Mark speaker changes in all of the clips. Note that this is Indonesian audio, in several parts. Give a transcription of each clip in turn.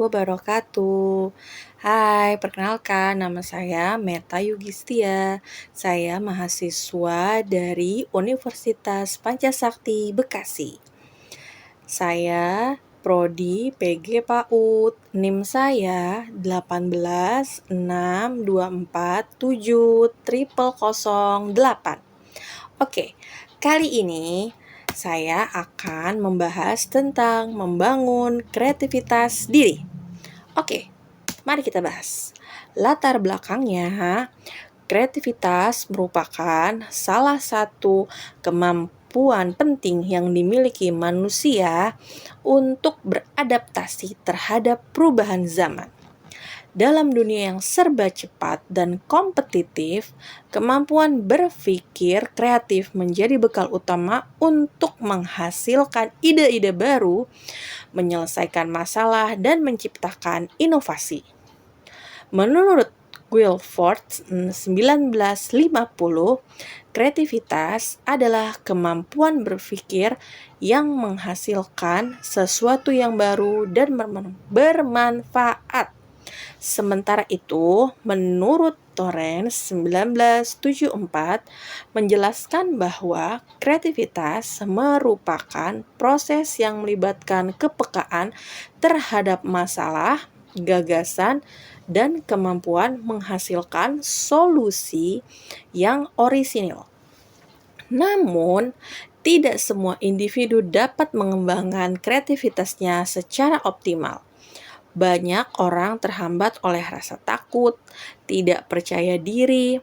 Speaker 1: wabarakatuh. Hai, perkenalkan nama saya Meta Yugistia. Saya mahasiswa dari Universitas Pancasakti Bekasi. Saya Prodi PG PAUD. NIM saya 18624770008. Oke, kali ini saya akan membahas tentang membangun kreativitas diri. Oke, mari kita bahas. Latar belakangnya, kreativitas merupakan salah satu kemampuan penting yang dimiliki manusia untuk beradaptasi terhadap perubahan zaman. Dalam dunia yang serba cepat dan kompetitif, kemampuan berpikir kreatif menjadi bekal utama untuk menghasilkan ide-ide baru, menyelesaikan masalah, dan menciptakan inovasi. Menurut Guilford 1950, kreativitas adalah kemampuan berpikir yang menghasilkan sesuatu yang baru dan bermanfaat. Sementara itu, menurut Torrens 1974 menjelaskan bahwa kreativitas merupakan proses yang melibatkan kepekaan terhadap masalah, gagasan, dan kemampuan menghasilkan solusi yang orisinil. Namun, tidak semua individu dapat mengembangkan kreativitasnya secara optimal. Banyak orang terhambat oleh rasa takut, tidak percaya diri,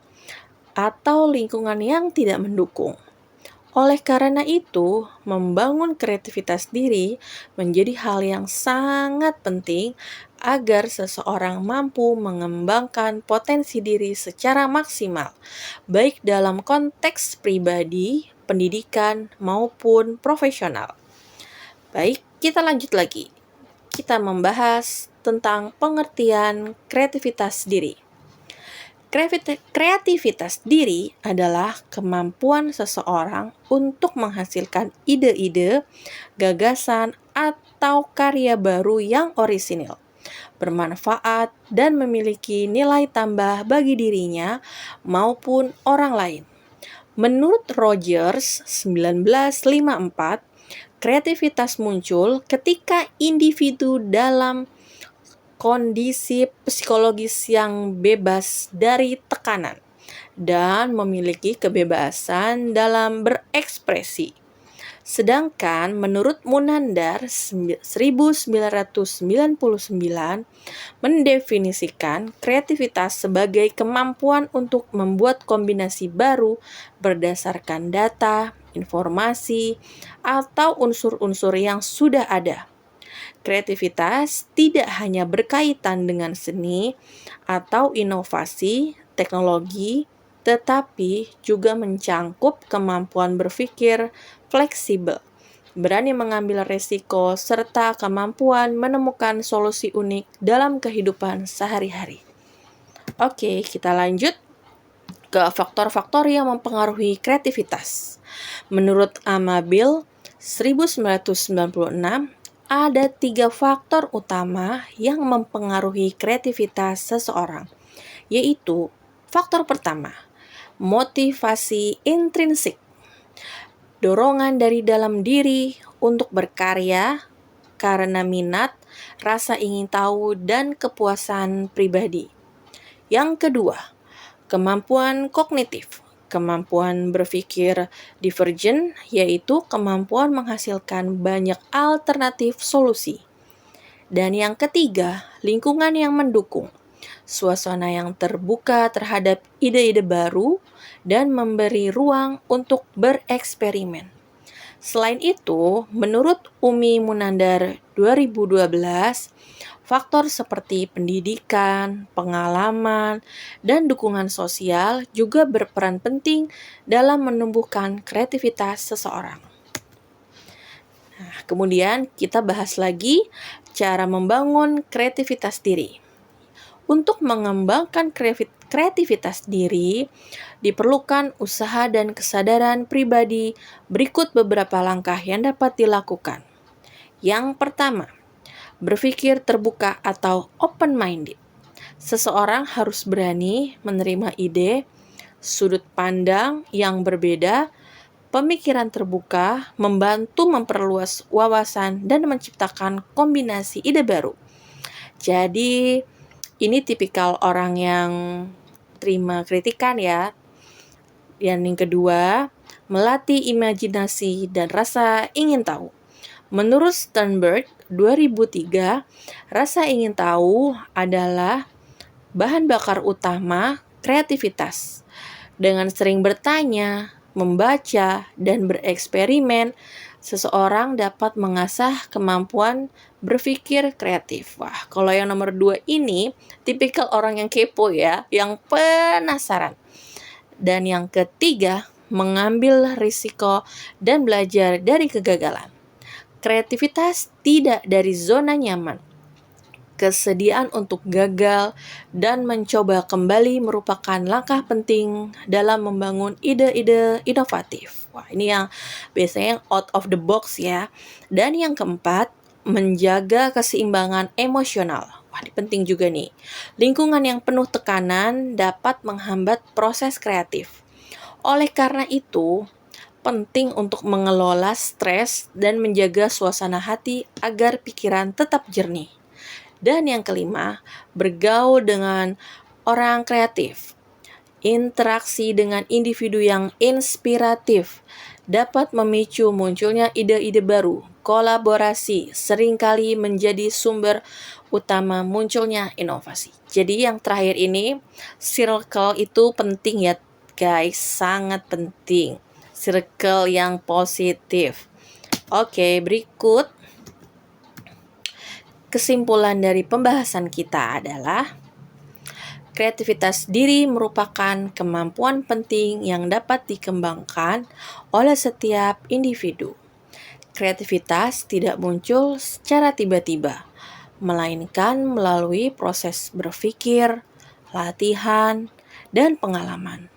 Speaker 1: atau lingkungan yang tidak mendukung. Oleh karena itu, membangun kreativitas diri menjadi hal yang sangat penting agar seseorang mampu mengembangkan potensi diri secara maksimal, baik dalam konteks pribadi, pendidikan, maupun profesional. Baik, kita lanjut lagi. Kita membahas tentang pengertian kreativitas diri. Kreativitas diri adalah kemampuan seseorang untuk menghasilkan ide-ide, gagasan, atau karya baru yang orisinil, bermanfaat, dan memiliki nilai tambah bagi dirinya maupun orang lain. Menurut Rogers 1954, kreativitas muncul ketika individu dalam kondisi psikologis yang bebas dari tekanan dan memiliki kebebasan dalam berekspresi. Sedangkan menurut Munandar 1999 mendefinisikan kreativitas sebagai kemampuan untuk membuat kombinasi baru berdasarkan data, informasi, atau unsur-unsur yang sudah ada. Kreativitas tidak hanya berkaitan dengan seni atau inovasi teknologi, tetapi juga mencangkup kemampuan berpikir fleksibel, berani mengambil resiko, serta kemampuan menemukan solusi unik dalam kehidupan sehari-hari. Oke, kita lanjut ke faktor-faktor yang mempengaruhi kreativitas. Menurut Amabil 1996, ada 3 faktor utama yang mempengaruhi kreativitas seseorang, yaitu faktor pertama, motivasi intrinsik, dorongan dari dalam diri untuk berkarya karena minat, rasa ingin tahu, dan kepuasan pribadi. Yang kedua, kemampuan kognitif, kemampuan berpikir divergen, yaitu kemampuan menghasilkan banyak alternatif solusi. Dan yang ketiga, lingkungan yang mendukung, suasana yang terbuka terhadap ide-ide baru dan memberi ruang untuk bereksperimen. Selain itu, menurut Umi Munandar 2012, faktor seperti pendidikan, pengalaman, dan dukungan sosial juga berperan penting dalam menumbuhkan kreativitas seseorang. Nah, kemudian kita bahas lagi cara membangun kreativitas diri. Untuk mengembangkan kreativitas diri, diperlukan usaha dan kesadaran pribadi. Berikut beberapa langkah yang dapat dilakukan. Yang pertama, Berpikir terbuka atau open-minded. Seseorang harus berani menerima ide, sudut pandang yang berbeda, pemikiran terbuka, membantu memperluas wawasan dan menciptakan kombinasi ide baru. Jadi, ini tipikal orang yang terima kritikan ya. Dan yang kedua, melatih imajinasi dan rasa ingin tahu. Menurut Sternberg 2003, rasa ingin tahu adalah bahan bakar utama kreativitas. Dengan sering bertanya, membaca, dan bereksperimen, seseorang dapat mengasah kemampuan berpikir kreatif. Wah, kalau yang nomor 2 ini, tipikal orang yang kepo ya, yang penasaran. Dan yang ketiga, mengambil risiko dan belajar dari kegagalan. Kreativitas tidak dari zona nyaman. Kesediaan untuk gagal dan mencoba kembali merupakan langkah penting dalam membangun ide-ide inovatif. Wah, ini yang biasanya yang out of the box ya. Dan yang keempat, menjaga keseimbangan emosional. Wah, ini penting juga nih. Lingkungan yang penuh tekanan dapat menghambat proses kreatif. Oleh karena itu, penting untuk mengelola stres dan menjaga suasana hati agar pikiran tetap jernih. Dan yang kelima, bergaul dengan orang kreatif. Interaksi dengan individu yang inspiratif dapat memicu munculnya ide-ide baru. Kolaborasi seringkali menjadi sumber utama munculnya inovasi. Jadi yang terakhir ini, circle itu penting ya guys, sangat penting. Circle yang positif. Oke, berikut kesimpulan dari pembahasan kita adalah kreativitas diri merupakan kemampuan penting yang dapat dikembangkan oleh setiap individu. Kreativitas tidak muncul secara tiba-tiba, melainkan melalui proses berpikir, latihan, dan pengalaman.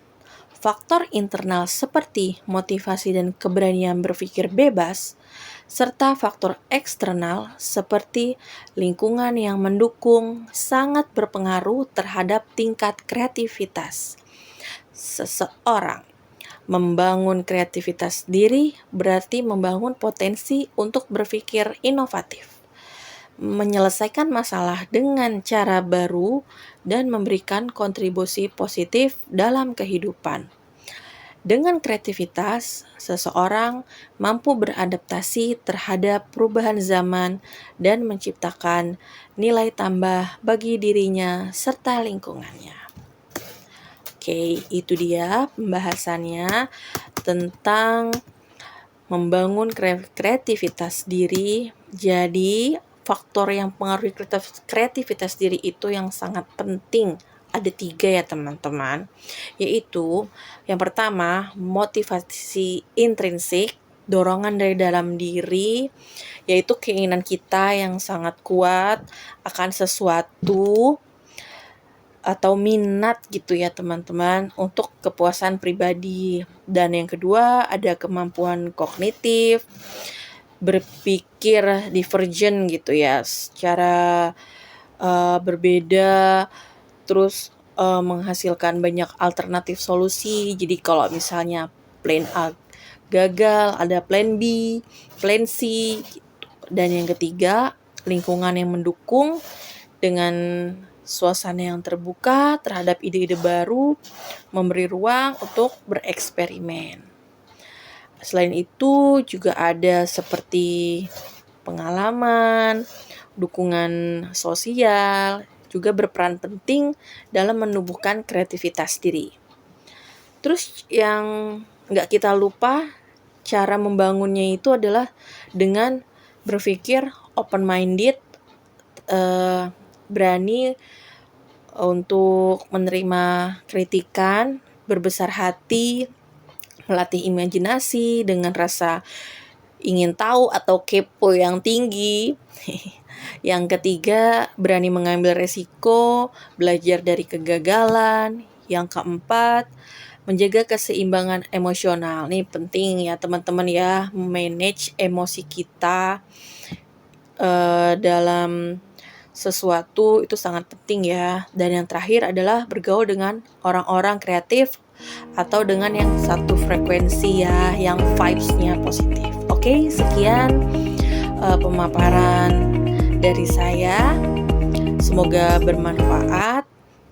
Speaker 1: Faktor internal seperti motivasi dan keberanian berpikir bebas, serta faktor eksternal seperti lingkungan yang mendukung sangat berpengaruh terhadap tingkat kreativitas seseorang. Membangun kreativitas diri berarti membangun potensi untuk berpikir inovatif, menyelesaikan masalah dengan cara baru, dan memberikan kontribusi positif dalam kehidupan. Dengan kreativitas, seseorang mampu beradaptasi terhadap perubahan zaman dan menciptakan nilai tambah bagi dirinya serta lingkungannya. Oke, itu dia pembahasannya tentang membangun kreativitas diri. Jadi, faktor yang mempengaruhi kreativitas diri itu yang sangat penting. Ada 3 ya teman-teman, yaitu yang pertama motivasi intrinsik, dorongan dari dalam diri, yaitu keinginan kita yang sangat kuat akan sesuatu atau minat gitu ya teman-teman untuk kepuasan pribadi. Dan yang kedua ada kemampuan kognitif, berpikir divergen gitu ya, secara berbeda, terus menghasilkan banyak alternatif solusi. Jadi kalau misalnya plan A gagal, ada plan B, plan C gitu. Dan yang ketiga, lingkungan yang mendukung dengan suasana yang terbuka terhadap ide-ide baru, memberi ruang untuk bereksperimen. Selain itu juga ada seperti pengalaman, dukungan sosial, juga berperan penting dalam menumbuhkan kreativitas diri. Terus yang nggak kita lupa, cara membangunnya itu adalah dengan berpikir open-minded, berani untuk menerima kritikan, berbesar hati, melatih imajinasi dengan rasa ingin tahu atau kepo yang tinggi. Yang ketiga, berani mengambil resiko, belajar dari kegagalan. Yang keempat, menjaga keseimbangan emosional. Ini penting ya teman-teman ya, manage emosi kita dalam sesuatu itu sangat penting ya. Dan yang terakhir adalah bergaul dengan orang-orang kreatif atau dengan yang satu frekuensi ya, yang vibes-nya positif. Oke, sekian pemaparan dari saya. Semoga bermanfaat.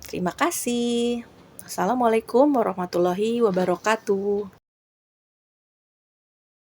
Speaker 1: Terima kasih. Assalamualaikum warahmatullahi wabarakatuh.